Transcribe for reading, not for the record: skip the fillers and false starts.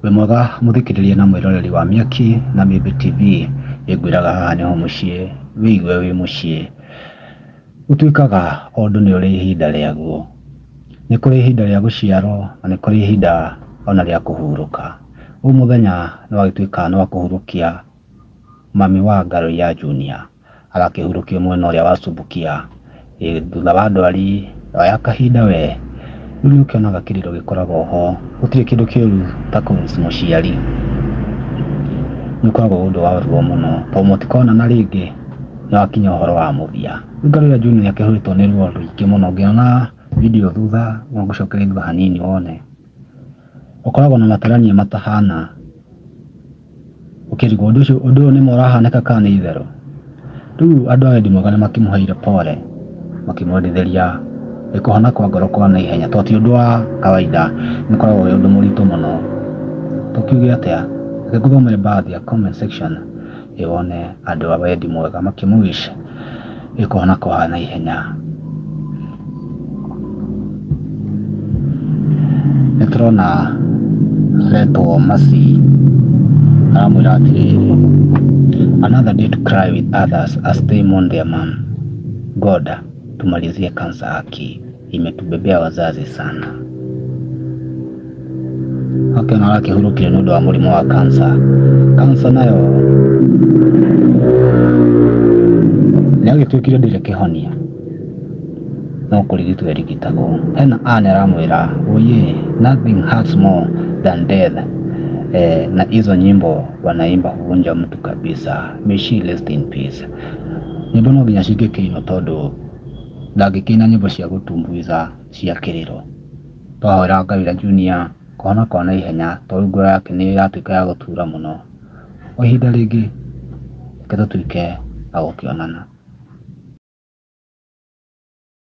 We mwega muthikiriria na mwiroreri wa Miaki na Mĩmbi TV ingwiraga haha niho muciĩ wigue wi muciĩ utuikaga ondu ni uri ihinda riaguo ni kuri ihinda ria guciarwo na ni kuri ihinda ona ria kuhuruka muthenya ni wagituika ni wa kuhurukia mami wa Ngaro ya Junior agakihurukio mwena uria wa Subukia thutha wa ndwari ya kahinda we riu ukionaga kiriro gikoragwo ho gutire kindu kiuru ta kumuciari ni koragwo undu wa ruo muno to mutikona na ringi ni wakinya uhoro wa muthia Ngaro ya Junior akihuritwo ni ruo ruingi muno ngiona video thutha ngucokeria thutha hanini wone ukoragwo na matarania matahana ukirigwo undu ni morahaneka kana itherũ riu andu a ndimwe kana makimuheire pole makimwendithĩria ikuhona kwa Ngaro kwa na ihenya to ti undu wa kawaida ni koragwo undu muritu muno tukiuge atia ngekuthomere baadhi ya comment section iwone andu a wendi mwega makimuwish ikuhona kwa na ihenya niturona Reto Masi aramwira atiriri another day to cry with others as they mourn their mom. God, tumalizie kansa haki imetubebea wazazi sana. Okay, na laki hurukile nudo wa murimu wa kansa. Kansa nayo niage tuikile dire kihonia no kurigitwe rigitago hena ane aramwira oye nothing hurts more than death. Na hizo nyimbo wanaimba huvunja mtu kabisa. May she rest in peace. Nyimbo no nginya cigike ino tondu ndangikina nyimbo cia gutumbuiza cia kiriro twahora Ngaro ya Junior kona kona ihenya tondu ngoro yake ni iratuika ya gutura muno o ihinda ringi ke tutuike agukionana.